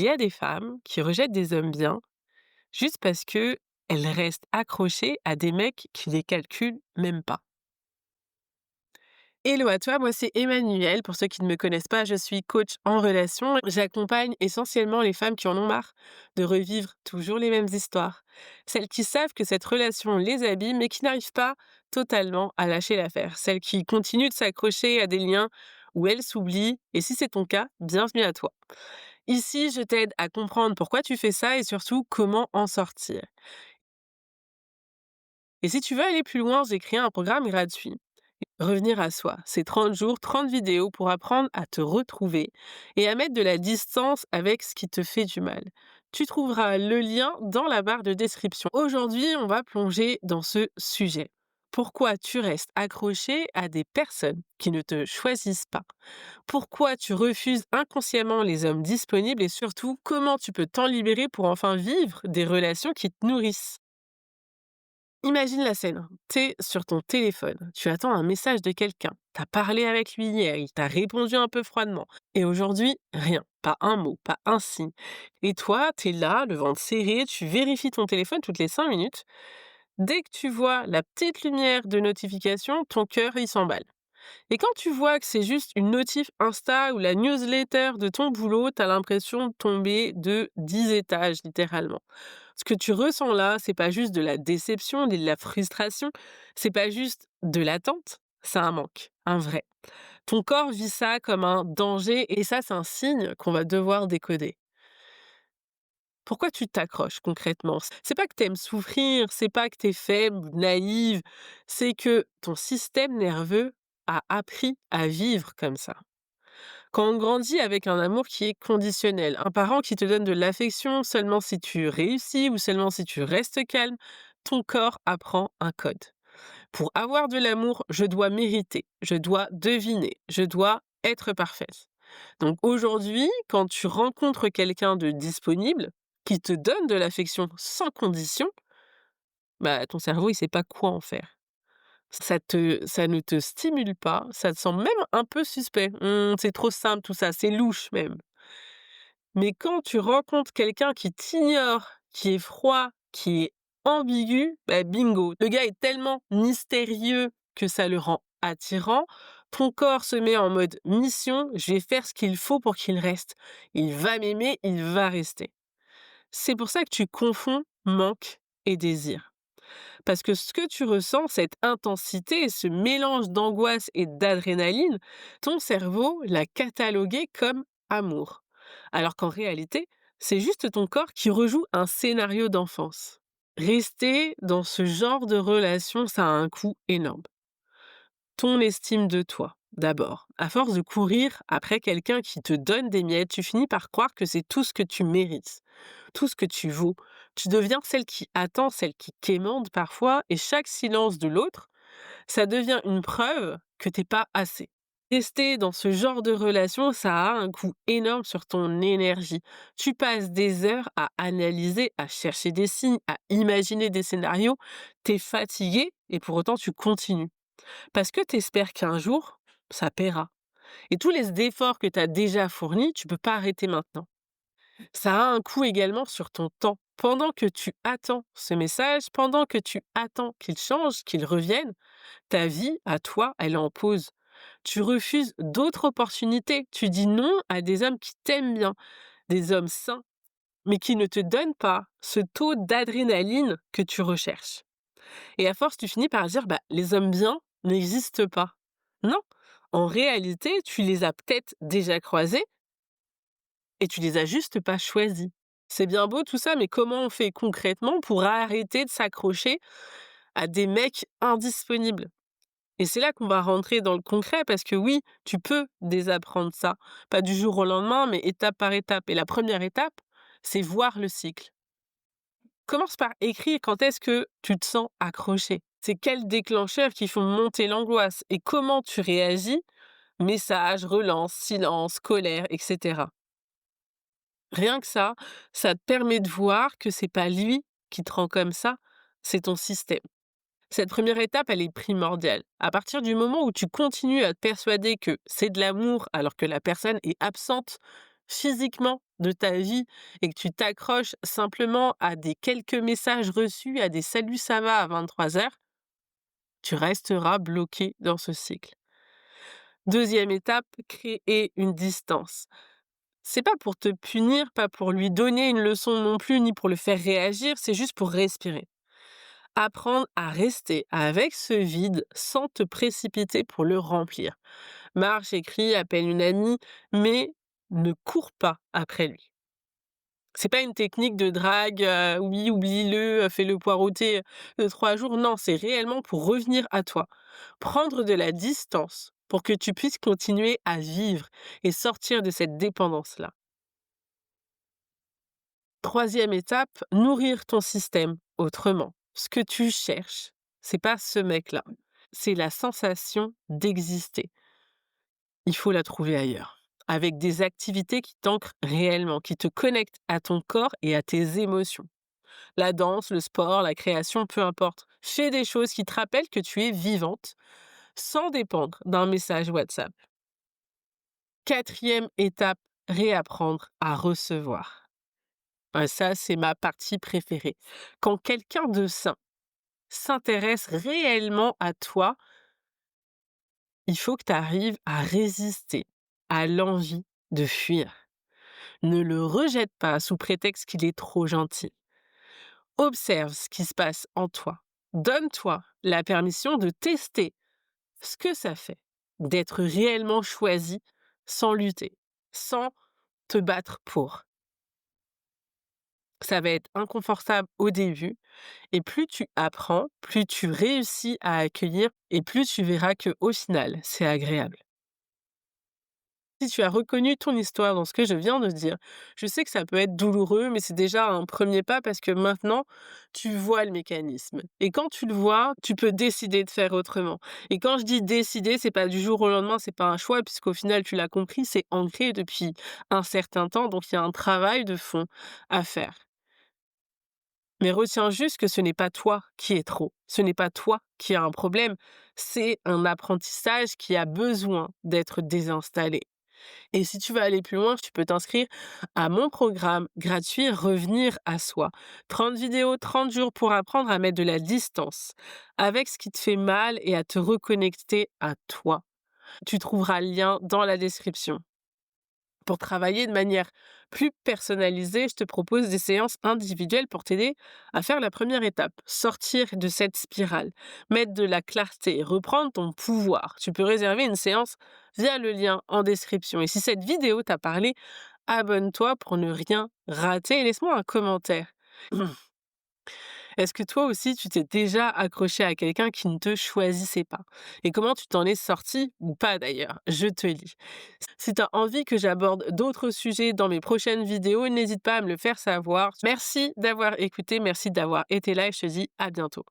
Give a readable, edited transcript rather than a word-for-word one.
Il y a des femmes qui rejettent des hommes bien juste parce qu'elles restent accrochées à des mecs qui les calculent même pas. Hello à toi, moi c'est Emmanuel. Pour ceux qui ne me connaissent pas, je suis coach en relation. J'accompagne essentiellement les femmes qui en ont marre de revivre toujours les mêmes histoires. Celles qui savent que cette relation les abîme mais qui n'arrivent pas totalement à lâcher l'affaire. Celles qui continuent de s'accrocher à des liens où elles s'oublient. Et si c'est ton cas, bienvenue à toi. Ici, je t'aide à comprendre pourquoi tu fais ça et surtout comment en sortir. Et si tu veux aller plus loin, j'ai créé un programme gratuit. Revenir à soi, c'est 30 jours, 30 vidéos pour apprendre à te retrouver et à mettre de la distance avec ce qui te fait du mal. Tu trouveras le lien dans la barre de description. Aujourd'hui, on va plonger dans ce sujet. Pourquoi tu restes accroché à des personnes qui ne te choisissent pas? Pourquoi tu refuses inconsciemment les hommes disponibles et surtout, comment tu peux t'en libérer pour enfin vivre des relations qui te nourrissent? Imagine la scène. T'es sur ton téléphone, tu attends un message de quelqu'un. T'as parlé avec lui hier, il t'a répondu un peu froidement. Et aujourd'hui, rien. Pas un mot, pas un signe. Et toi, t'es là, le ventre serré, tu vérifies ton téléphone toutes les 5 minutes. Dès que tu vois la petite lumière de notification, ton cœur, il s'emballe. Et quand tu vois que c'est juste une notif Insta ou la newsletter de ton boulot, tu as l'impression de tomber de 10 étages, littéralement. Ce que tu ressens là, c'est pas juste de la déception, de la frustration, c'est pas juste de l'attente, c'est un manque, un vrai. Ton corps vit ça comme un danger et ça, c'est un signe qu'on va devoir décoder. Pourquoi tu t'accroches concrètement? C'est pas que tu aimes souffrir, c'est pas que tu es faible ou naïve, c'est que ton système nerveux a appris à vivre comme ça. Quand on grandit avec un amour qui est conditionnel, un parent qui te donne de l'affection seulement si tu réussis ou seulement si tu restes calme, ton corps apprend un code. Pour avoir de l'amour, je dois mériter, je dois deviner, je dois être parfaite. Donc aujourd'hui, quand tu rencontres quelqu'un de disponible, qui te donne de l'affection sans condition, bah ton cerveau il sait pas quoi en faire. Ça ne te stimule pas, ça te semble même un peu suspect. C'est trop simple tout ça, c'est louche même. Mais quand tu rencontres quelqu'un qui t'ignore, qui est froid, qui est ambigu, bah bingo, le gars est tellement mystérieux que ça le rend attirant. Ton corps se met en mode mission, je vais faire ce qu'il faut pour qu'il reste. Il va m'aimer, il va rester. C'est pour ça que tu confonds manque et désir. Parce que ce que tu ressens, cette intensité, ce mélange d'angoisse et d'adrénaline, ton cerveau l'a catalogué comme amour. Alors qu'en réalité, c'est juste ton corps qui rejoue un scénario d'enfance. Rester dans ce genre de relation, ça a un coût énorme. Ton estime de toi, d'abord. À force de courir après quelqu'un qui te donne des miettes, tu finis par croire que c'est tout ce que tu mérites, tout ce que tu vaux. Tu deviens celle qui attend, celle qui quémande parfois, et chaque silence de l'autre, ça devient une preuve que t'es pas assez. Rester dans ce genre de relation, ça a un coût énorme sur ton énergie. Tu passes des heures à analyser, à chercher des signes, à imaginer des scénarios. T'es fatigué et pour autant tu continues. Parce que tu espères qu'un jour, ça paiera. Et tous les efforts que tu as déjà fournis, tu peux pas arrêter maintenant. Ça a un coût également sur ton temps. Pendant que tu attends ce message, pendant que tu attends qu'il change, qu'il revienne, ta vie, à toi, elle est en pause. Tu refuses d'autres opportunités. Tu dis non à des hommes qui t'aiment bien, des hommes sains, mais qui ne te donnent pas ce taux d'adrénaline que tu recherches. Et à force, tu finis par dire, bah, les hommes bien n'existent pas. Non, en réalité, tu les as peut-être déjà croisés et tu les as juste pas choisis. C'est bien beau tout ça, mais comment on fait concrètement pour arrêter de s'accrocher à des mecs indisponibles? Et c'est là qu'on va rentrer dans le concret parce que oui, tu peux désapprendre ça. Pas du jour au lendemain, mais étape par étape. Et la première étape, c'est voir le cycle. Commence par écrire quand est-ce que tu te sens accroché. C'est quels déclencheurs qui font monter l'angoisse et comment tu réagis. Message, relance, silence, colère, etc. Rien que ça te permet de voir que c'est pas lui qui te rend comme ça, c'est ton système. Cette première étape, elle est primordiale. À partir du moment où tu continues à te persuader que c'est de l'amour alors que la personne est absente physiquement de ta vie et que tu t'accroches simplement à des quelques messages reçus, à des «salut, ça va» à 23 heures, tu resteras bloqué dans ce cycle. Deuxième étape, créer une distance. C'est pas pour te punir, pas pour lui donner une leçon non plus, ni pour le faire réagir, c'est juste pour respirer. Apprendre à rester avec ce vide sans te précipiter pour le remplir. Marche, écris, appelle une amie, mais ne cours pas après lui. C'est pas une technique de drague, oui, oublie-le, fais-le poireauter, 3 jours. Non, c'est réellement pour revenir à toi. Prendre de la distance pour que tu puisses continuer à vivre et sortir de cette dépendance-là. Troisième étape, nourrir ton système autrement. Ce que tu cherches, c'est pas ce mec-là, c'est la sensation d'exister. Il faut la trouver ailleurs, avec des activités qui t'ancrent réellement, qui te connectent à ton corps et à tes émotions. La danse, le sport, la création, peu importe. Fais des choses qui te rappellent que tu es vivante, sans dépendre d'un message WhatsApp. Quatrième étape, réapprendre à recevoir. Ça, c'est ma partie préférée. Quand quelqu'un de sain s'intéresse réellement à toi, il faut que tu arrives à résister à l'envie de fuir. Ne le rejette pas sous prétexte qu'il est trop gentil. Observe ce qui se passe en toi. Donne-toi la permission de tester ce que ça fait d'être réellement choisi sans lutter, sans te battre pour. Ça va être inconfortable au début et plus tu apprends, plus tu réussis à accueillir et plus tu verras que au final, c'est agréable. Si tu as reconnu ton histoire dans ce que je viens de dire, je sais que ça peut être douloureux, mais c'est déjà un premier pas parce que maintenant, tu vois le mécanisme. Et quand tu le vois, tu peux décider de faire autrement. Et quand je dis décider, c'est pas du jour au lendemain, c'est pas un choix, puisqu'au final, tu l'as compris, c'est ancré depuis un certain temps, donc il y a un travail de fond à faire. Mais retiens juste que ce n'est pas toi qui es trop, ce n'est pas toi qui as un problème, c'est un apprentissage qui a besoin d'être désinstallé. Et si tu veux aller plus loin, tu peux t'inscrire à mon programme gratuit Revenir à soi. 30 vidéos, 30 jours pour apprendre à mettre de la distance avec ce qui te fait mal et à te reconnecter à toi. Tu trouveras le lien dans la description. Pour travailler de manière plus personnalisée, je te propose des séances individuelles pour t'aider à faire la première étape, sortir de cette spirale, mettre de la clarté, reprendre ton pouvoir. Tu peux réserver une séance via le lien en description. Et si cette vidéo t'a parlé, abonne-toi pour ne rien rater et laisse-moi un commentaire. Est-ce que toi aussi, tu t'es déjà accroché à quelqu'un qui ne te choisissait pas? Et comment tu t'en es sorti ou pas d'ailleurs? Je te lis. Si tu as envie que j'aborde d'autres sujets dans mes prochaines vidéos, n'hésite pas à me le faire savoir. Merci d'avoir écouté, merci d'avoir été là et je te dis à bientôt.